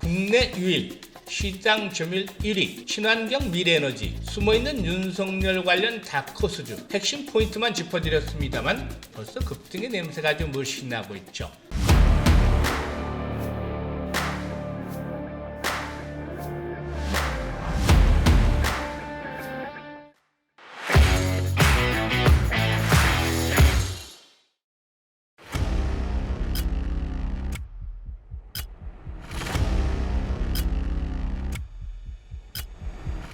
국내 유일, 시장 점유율 1위, 친환경 미래에너지, 숨어있는 윤석열 관련 다크호스주 핵심 포인트만 짚어드렸습니다만 벌써 급등의 냄새가 아주 물씬 나고 있죠.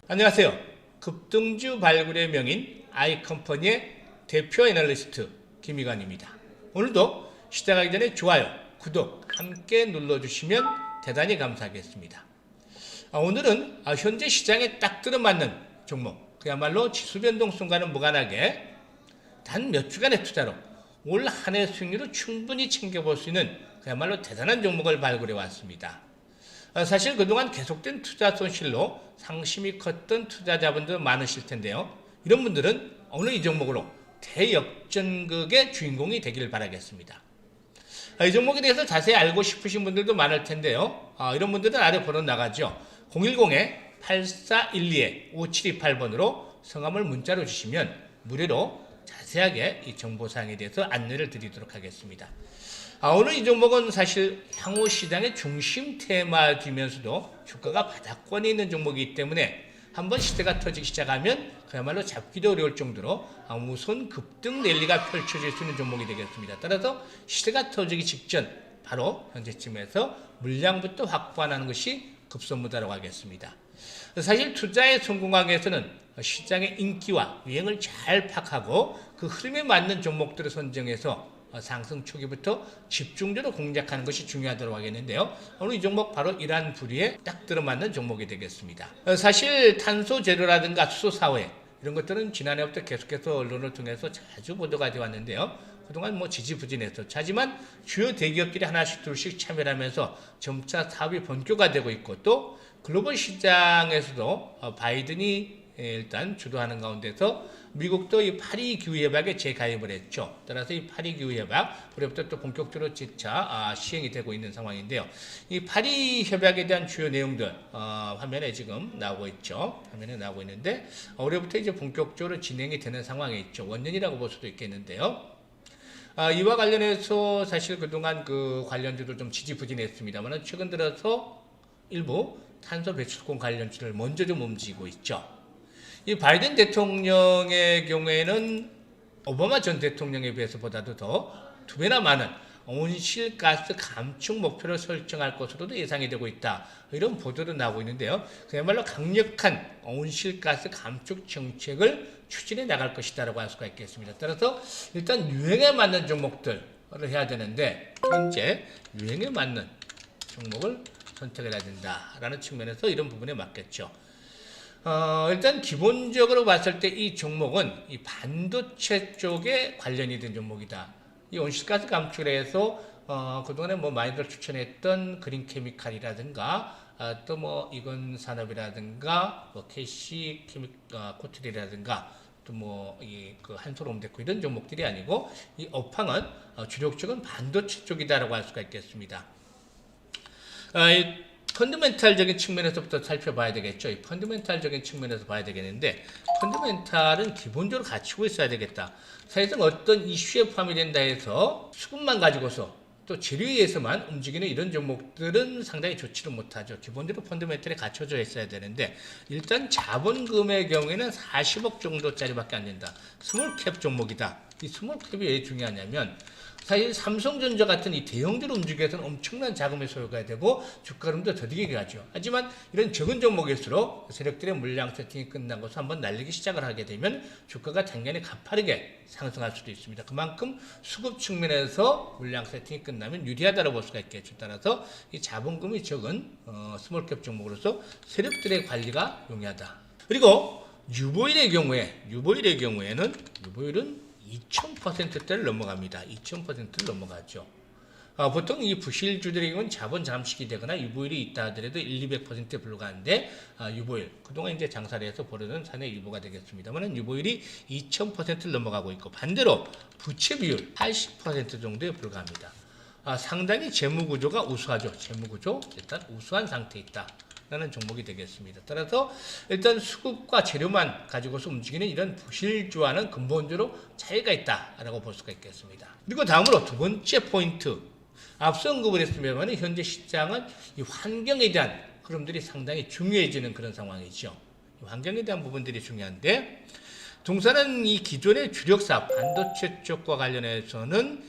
안녕하세요. 급등주 발굴의 명인 아이컴퍼니의 대표 애널리스트 김희관입니다. 오늘도 시작하기 전에 좋아요, 구독 함께 눌러주시면 대단히 감사하겠습니다. 오늘은 현재 시장에 딱 들어맞는 종목, 그야말로 지수 변동성과는 무관하게 단 몇 주간의 투자로 올 한 해 수익률을 충분히 챙겨볼 수 있는 그야말로 대단한 종목을 발굴해 왔습니다. 사실 그동안 계속된 투자 손실로 상심이 컸던 투자자분들 많으실 텐데요. 이런 분들은 오늘 이 종목으로 대역전극의 주인공이 되길 바라겠습니다. 이 종목에 대해서 자세히 알고 싶으신 분들도 많을 텐데요. 이런 분들은 아래 번호 나가죠. 010-8412-5728번으로 성함을 문자로 주시면 무료로 자세하게 이 정보사항에 대해서 안내를 드리도록 하겠습니다. 오늘 이 종목은 사실 향후 시장의 중심 테마이면서도 주가가 바닥권에 있는 종목이기 때문에 한번 시세가 터지기 시작하면 그야말로 잡기도 어려울 정도로 우선 급등 랠리가 펼쳐질 수 있는 종목이 되겠습니다. 따라서 시세가 터지기 직전 바로 현재쯤에서 물량부터 확보하는 것이 급선무다라고 하겠습니다. 사실 투자에 성공하기 위해서는 시장의 인기와 유행을 잘 파악하고 그 흐름에 맞는 종목들을 선정해서 상승 초기부터 집중적으로 공략하는 것이 중요하다고 하겠는데요. 오늘 이 종목 바로 이러한 부류에 딱 들어맞는 종목이 되겠습니다. 사실 탄소 제로라든가 수소 사회 이런 것들은 지난해부터 계속해서 언론을 통해서 자주 보도가 되어 왔는데요. 그동안 지지부진했었죠. 하지만 주요 대기업들이 하나씩 둘씩 참여를 하면서 점차 사업이 본격화되고 있고 또 글로벌 시장에서도 바이든이 일단 주도하는 가운데서 미국도 이 파리 기후협약에 재가입을 했죠. 따라서 이 파리 기후협약 올해부터 또 본격적으로 재차 시행이 되고 있는 상황인데요. 이 파리 협약에 대한 주요 내용들 화면에 지금 나오고 있죠. 화면에 나오고 있는데 올해부터 이제 본격적으로 진행이 되는 상황에 있죠. 원년이라고 볼 수도 있겠는데요. 이와 관련해서 사실 그동안 그 관련주도 좀 지지부진했습니다만 최근 들어서 일부 탄소 배출권 관련주를 먼저 좀 움직이고 있죠. 이 바이든 대통령의 경우에는 오바마 전 대통령에 비해서보다도 더 2배나 많은 온실가스 감축 목표를 설정할 것으로도 예상이 되고 있다. 이런 보도도 나오고 있는데요. 그야말로 강력한 온실가스 감축 정책을 추진해 나갈 것이다라고 할 수가 있겠습니다. 따라서 일단 유행에 맞는 종목들을 해야 되는데 현재 유행에 맞는 종목을 선택해야 된다라는 측면에서 이런 부분에 맞겠죠. 일단 기본적으로 봤을 때 이 종목은 이 반도체 쪽에 관련이 된 종목이다. 이 온실가스 감축에 해서 그동안에 많이들 추천했던 그린케미칼이라든가 또 이건 산업이라든가 KC 코트리라든가 또 그 한솔홈데코 이런 종목들이 아니고 이 업황은 주력적은 반도체 쪽이다라고 할 수가 있겠습니다. 펀더멘탈적인 측면에서부터 살펴봐야 되겠죠. 이 펀더멘탈적인 측면에서 봐야 되겠는데 펀더멘탈은 기본적으로 갖추고 있어야 되겠다. 사실상 어떤 이슈에 포함이 된다 해서 수급만 가지고서 또 재료에 의해서만 움직이는 이런 종목들은 상당히 좋지를 못하죠. 기본적으로 펀더멘탈에 갖춰져 있어야 되는데 일단 자본금의 경우에는 40억 정도짜리밖에 안 된다. 스몰캡 종목이다. 이 스몰캡이 왜 중요하냐면 사실 삼성전자 같은 이 대형주를 움직이기 위해서는 엄청난 자금의 소요가 되고 주가 흐름도 더디게 가죠. 하지만 이런 적은 종목일수록 세력들의 물량 세팅이 끝난 것을 한번 날리기 시작을 하게 되면 주가가 당연히 가파르게 상승할 수도 있습니다. 그만큼 수급 측면에서 물량 세팅이 끝나면 유리하다고 볼 수가 있겠죠. 따라서 이 자본금이 적은 스몰캡 종목으로서 세력들의 관리가 용이하다. 그리고 유보일의 경우에는 유보일은 2000%대를 넘어갑니다. 2000%를 넘어가죠. 보통 이 부실주들의 경우는 자본 잠식이 되거나 유보일이 있다 하더라도 100~200%에 불과한데 유보일, 그동안 이제 장사를 해서 벌어진 사내 유보가 되겠습니다만 유보일이 2000%를 넘어가고 있고 반대로 부채 비율 80% 정도에 불과합니다. 상당히 재무 구조가 우수하죠. 재무 구조 일단 우수한 상태에 있다. 라는 종목이 되겠습니다. 따라서 일단 수급과 재료만 가지고서 움직이는 이런 부실주와는 근본적으로 차이가 있다라고 볼 수가 있겠습니다. 그리고 다음으로 두 번째 포인트. 앞서 언급을 했습니다만 현재 시장은 이 환경에 대한 흐름들이 상당히 중요해지는 그런 상황이죠. 환경에 대한 부분들이 중요한데 동사는 이 기존의 주력 사업 반도체 쪽과 관련해서는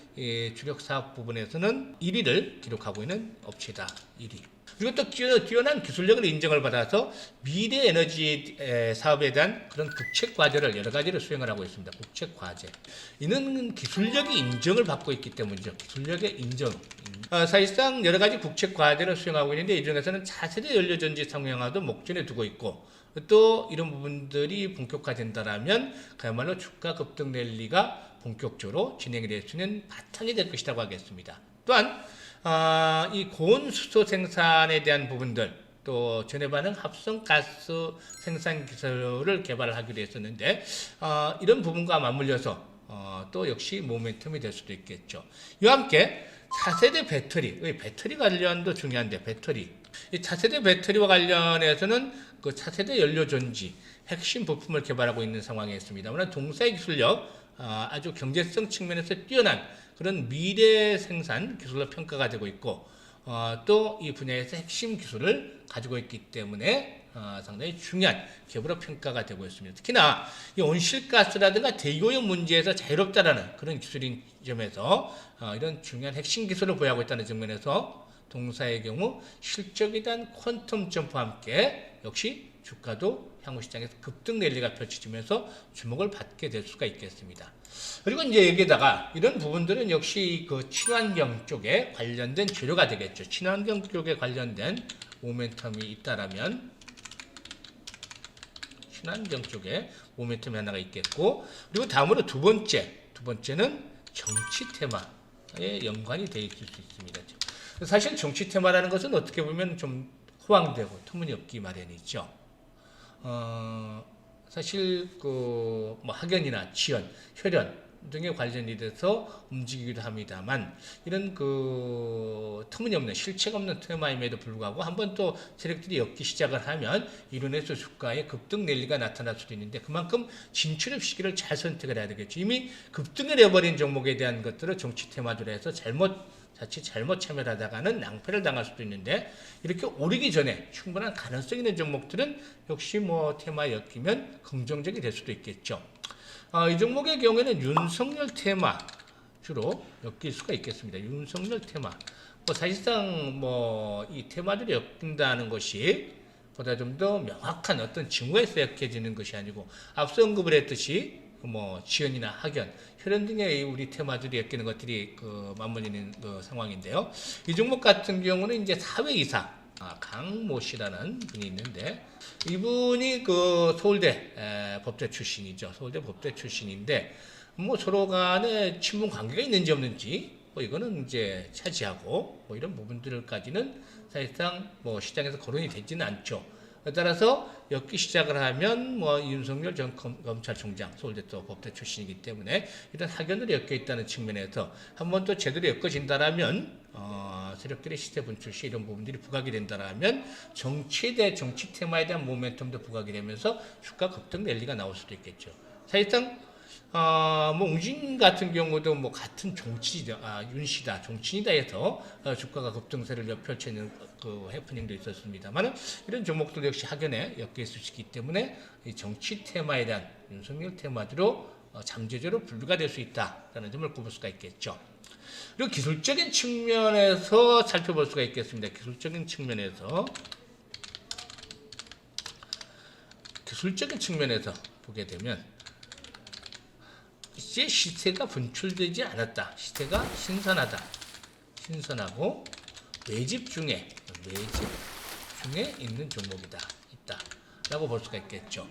주력 사업 부분에서는 1위를 기록하고 있는 업체다. 1위. 그리고 또 뛰어난 기술력을 인정을 받아서 미래 에너지 사업에 대한 그런 국책 과제를 여러 가지를 수행을 하고 있습니다. 국책 과제. 이는 기술력이 인정을 받고 있기 때문이죠. 기술력의 인정. 사실상 여러 가지 국책 과제를 수행하고 있는데 이 중에서는 차세대 연료전지 상용화도 목전에 두고 있고 또 이런 부분들이 본격화된다라면 그야말로 주가 급등 랠리가 본격적으로 진행이 될 수 있는 바탕이 될 것이라고 하겠습니다. 또한 이 고온 수소 생산에 대한 부분들 또 전해 반응 합성 가스 생산 기술을 개발하기로 했었는데 이런 부분과 맞물려서 또 역시 모멘텀이 될 수도 있겠죠. 이와 함께 차세대 배터리 관련도 중요한데 이 차세대 배터리와 관련해서는 그 차세대 연료전지 핵심 부품을 개발하고 있는 상황에 있습니다만 동사의 기술력 아주 경제성 측면에서 뛰어난 그런 미래 생산 기술로 평가가 되고 있고 또 이 분야에서 핵심 기술을 가지고 있기 때문에 상당히 중요한 기업으로 평가가 되고 있습니다. 특히나 이 온실가스라든가 대기오염 문제에서 자유롭다라는 그런 기술인 점에서 이런 중요한 핵심 기술을 보유하고 있다는 측면에서 동사의 경우 실적에 대한 퀀텀 점프와 함께 역시 주가도 향후 시장에서 급등 랠리가 펼쳐지면서 주목을 받게 될 수가 있겠습니다. 그리고 이제 여기에다가 이런 부분들은 역시 그 친환경 쪽에 관련된 재료가 되겠죠. 친환경 쪽에 관련된 모멘텀이 있다라면 친환경 쪽에 모멘텀이 하나가 있겠고 그리고 다음으로 두 번째는 정치 테마에 연관이 되어 있을 수 있습니다. 사실 정치 테마라는 것은 어떻게 보면 좀 호황되고 터무니없기 마련이죠. 사실 그 뭐 학연이나 지연, 혈연 등에 관련이 돼서 움직이기도 합니다만 이런 그 터무니없는 실체가 없는 테마임에도 불구하고 한번 또 세력들이 엮기 시작을 하면 이로 인해서 주가에 급등 랠리가 나타날 수도 있는데 그만큼 진출입 시기를 잘 선택을 해야 되겠죠. 이미 급등을 해버린 종목에 대한 것들을 정치 테마주로 해서 자칫 잘못 참여를 하다가는 낭패를 당할 수도 있는데 이렇게 오르기 전에 충분한 가능성 있는 종목들은 역시 뭐 테마에 엮이면 긍정적이 될 수도 있겠죠. 이 종목의 경우에는 윤석열 테마 주로 엮일 수가 있겠습니다. 윤석열 테마. 사실상 이 테마들이 엮인다는 것이 보다 좀 더 명확한 어떤 징후가 있어 엮여지는 것이 아니고 앞서 언급을 했듯이 지연이나 학연, 혈연 등의 우리 테마들이 엮이는 것들이 맞물리는 상황인데요. 이 종목 같은 경우는 이제 사회이사 강모 씨라는 분이 있는데 이분이 서울대 법대 출신이죠. 서울대 법대 출신인데 서로 간에 친분 관계가 있는지 없는지 이거는 이제 차지하고 이런 부분들까지는 사실상 시장에서 거론이 되지는 않죠. 따라서 엮기 시작을 하면 윤석열 전 검찰총장 서울대 또 법대 출신이기 때문에 이런 학연들이 엮여 있다는 측면에서 한번 또 제대로 엮어진다라면 세력들의 시세 분출 시 이런 부분들이 부각이 된다라면 정치 테마에 대한 모멘텀도 부각이 되면서 주가 급등 랠리가 나올 수도 있겠죠. 사실상 웅진 같은 경우도 같은 윤씨다, 정치인이다 해서 주가가 급등세를 펼치는 해프닝도 있었습니다만 이런 종목들 역시 학연에 엮여 있을 수 있기 때문에 이 정치 테마에 대한 윤석열 테마주로 잠재적으로 분류가 될 수 있다라는 점을 꼽을 수가 있겠죠. 그리고 기술적인 측면에서 살펴볼 수가 있겠습니다. 기술적인 측면에서 보게 되면 이제 시세가 분출되지 않았다. 시세가 신선하고 매집 중에 있는 종목이다. 있다라고 볼 수가 있겠죠.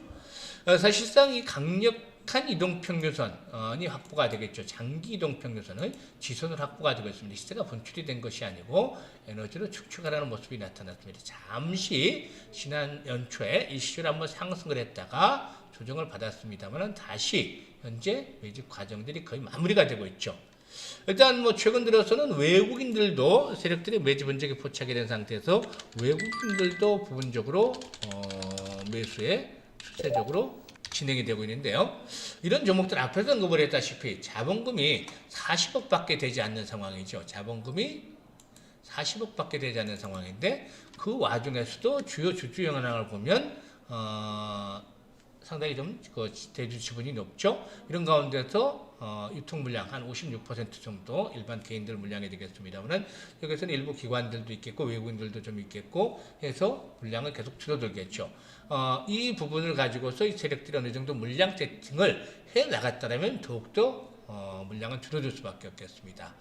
사실상 이 강력한 이동평균선이 확보가 되겠죠. 장기 이동평균선은 지선으로 확보가 되고 있습니다. 시세가 분출이 된 것이 아니고 에너지로 축축하라는 모습이 나타났습니다. 잠시 지난 연초에 일시적으로 한번 상승을 했다가 조정을 받았습니다만 다시 현재 매집 과정들이 거의 마무리가 되고 있죠. 일단 뭐 최근 들어서는 외국인들도 세력들이 매집 흔적이 포착이 된 상태에서 외국인들도 부분적으로 매수에 추세적으로 진행이 되고 있는데요. 이런 종목들 앞에서 언급을 했다시피 자본금이 40억밖에 되지 않는 상황이죠. 자본금이 40억밖에 되지 않는 상황인데 그 와중에서도 주요 주주 현황을 보면 상당히 좀 대주 지분이 높죠. 이런 가운데서 유통 물량 한 56% 정도 일반 개인들 물량이 되겠습니다만은 여기서는 일부 기관들도 있겠고 외국인들도 좀 있겠고 해서 물량은 계속 줄어들겠죠. 이 부분을 가지고서 이 세력들이 어느 정도 물량 세팅을 해 나갔다면 더욱더 물량은 줄어들 수밖에 없겠습니다.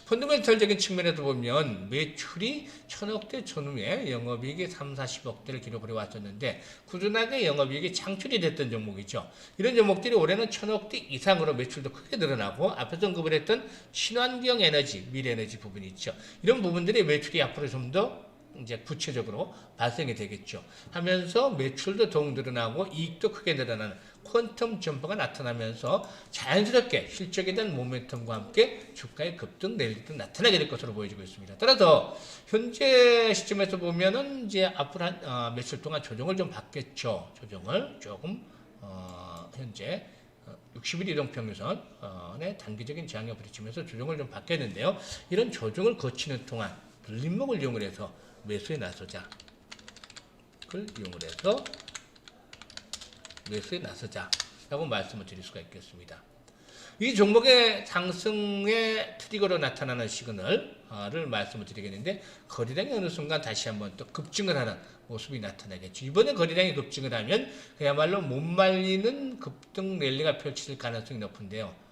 펀더멘털적인 측면에서 보면 매출이 1000억대 전후에 영업이익이 30-40억대를 기록을 해왔었는데 꾸준하게 영업이익이 창출이 됐던 종목이죠. 이런 종목들이 올해는 1000억대 이상으로 매출도 크게 늘어나고 앞에서 언급을 했던 친환경 에너지, 미래에너지 부분이 있죠. 이런 부분들이 매출이 앞으로 좀 더 이제 구체적으로 발생이 되겠죠. 하면서 매출도 더욱 늘어나고 이익도 크게 늘어나는 퀀텀 점퍼가 나타나면서 자연스럽게 실적에 대한 모멘텀과 함께 주가의 급등 내리도 나타나게 될 것으로 보여지고 있습니다. 따라서 현재 시점에서 보면은 이제 앞으로 한 며칠 동안 조정을 좀 받겠죠. 조정을 조금 현재 60일 이동평균선의 단기적인 저항에 부딪히면서 조정을 좀 받겠는데요. 이런 조정을 거치는 동안 눌림목을 이용을 해서 매수에 나서자. 그걸 이용을 해서 매수에 나서자라고 말씀을 드릴 수가 있겠습니다. 이 종목의 상승의 트리거로 나타나는 시그널을 말씀을 드리겠는데 거래량이 어느 순간 다시 한번 또 급증을 하는 모습이 나타나겠죠. 이번에 거래량이 급증을 하면 그야말로 못 말리는 급등 랠리가 펼쳐질 가능성이 높은데요.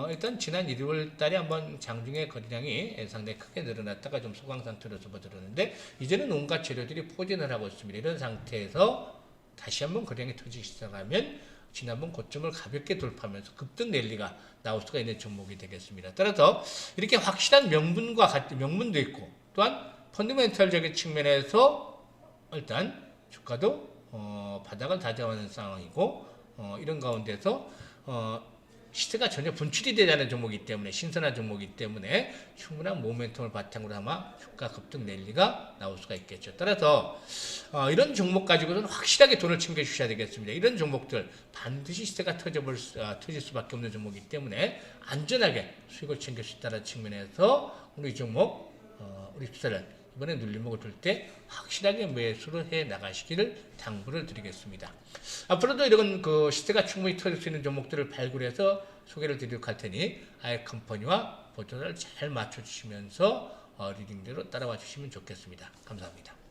일단 지난 1월 달에 한번 장중에 거래량이 상당히 크게 늘어났다가 좀 소강 상태로 접어들었는데 이제는 온갖 재료들이 포진을 하고 있습니다. 이런 상태에서 다시 한번 거래량이 터지기 시작하면 지난번 고점을 가볍게 돌파하면서 급등 랠리가 나올 수가 있는 종목이 되겠습니다. 따라서 이렇게 확실한 명분도 있고 또한 펀더멘털적인 측면에서 일단 주가도 바닥을 다져가는 상황이고 이런 가운데서 시세가 전혀 분출이 되지 않은 종목이기 때문에 신선한 종목이기 때문에 충분한 모멘텀을 바탕으로 아마 주가 급등 랠리가 나올 수가 있겠죠. 따라서 이런 종목 가지고는 확실하게 돈을 챙겨주셔야 되겠습니다. 이런 종목들 반드시 시세가 터질 수밖에 없는 종목이기 때문에 안전하게 수익을 챙길 수 있다는 측면에서 우리 이 종목 우리 투자를 이번에 눌림목을 둘 때 확실하게 매수를 해 나가시기를 당부를 드리겠습니다. 앞으로도 이런 시세가 충분히 터질 수 있는 종목들을 발굴해서 소개를 드리도록 할 테니 아이컴퍼니와 보조를 잘 맞춰주시면서 리딩대로 따라와 주시면 좋겠습니다. 감사합니다.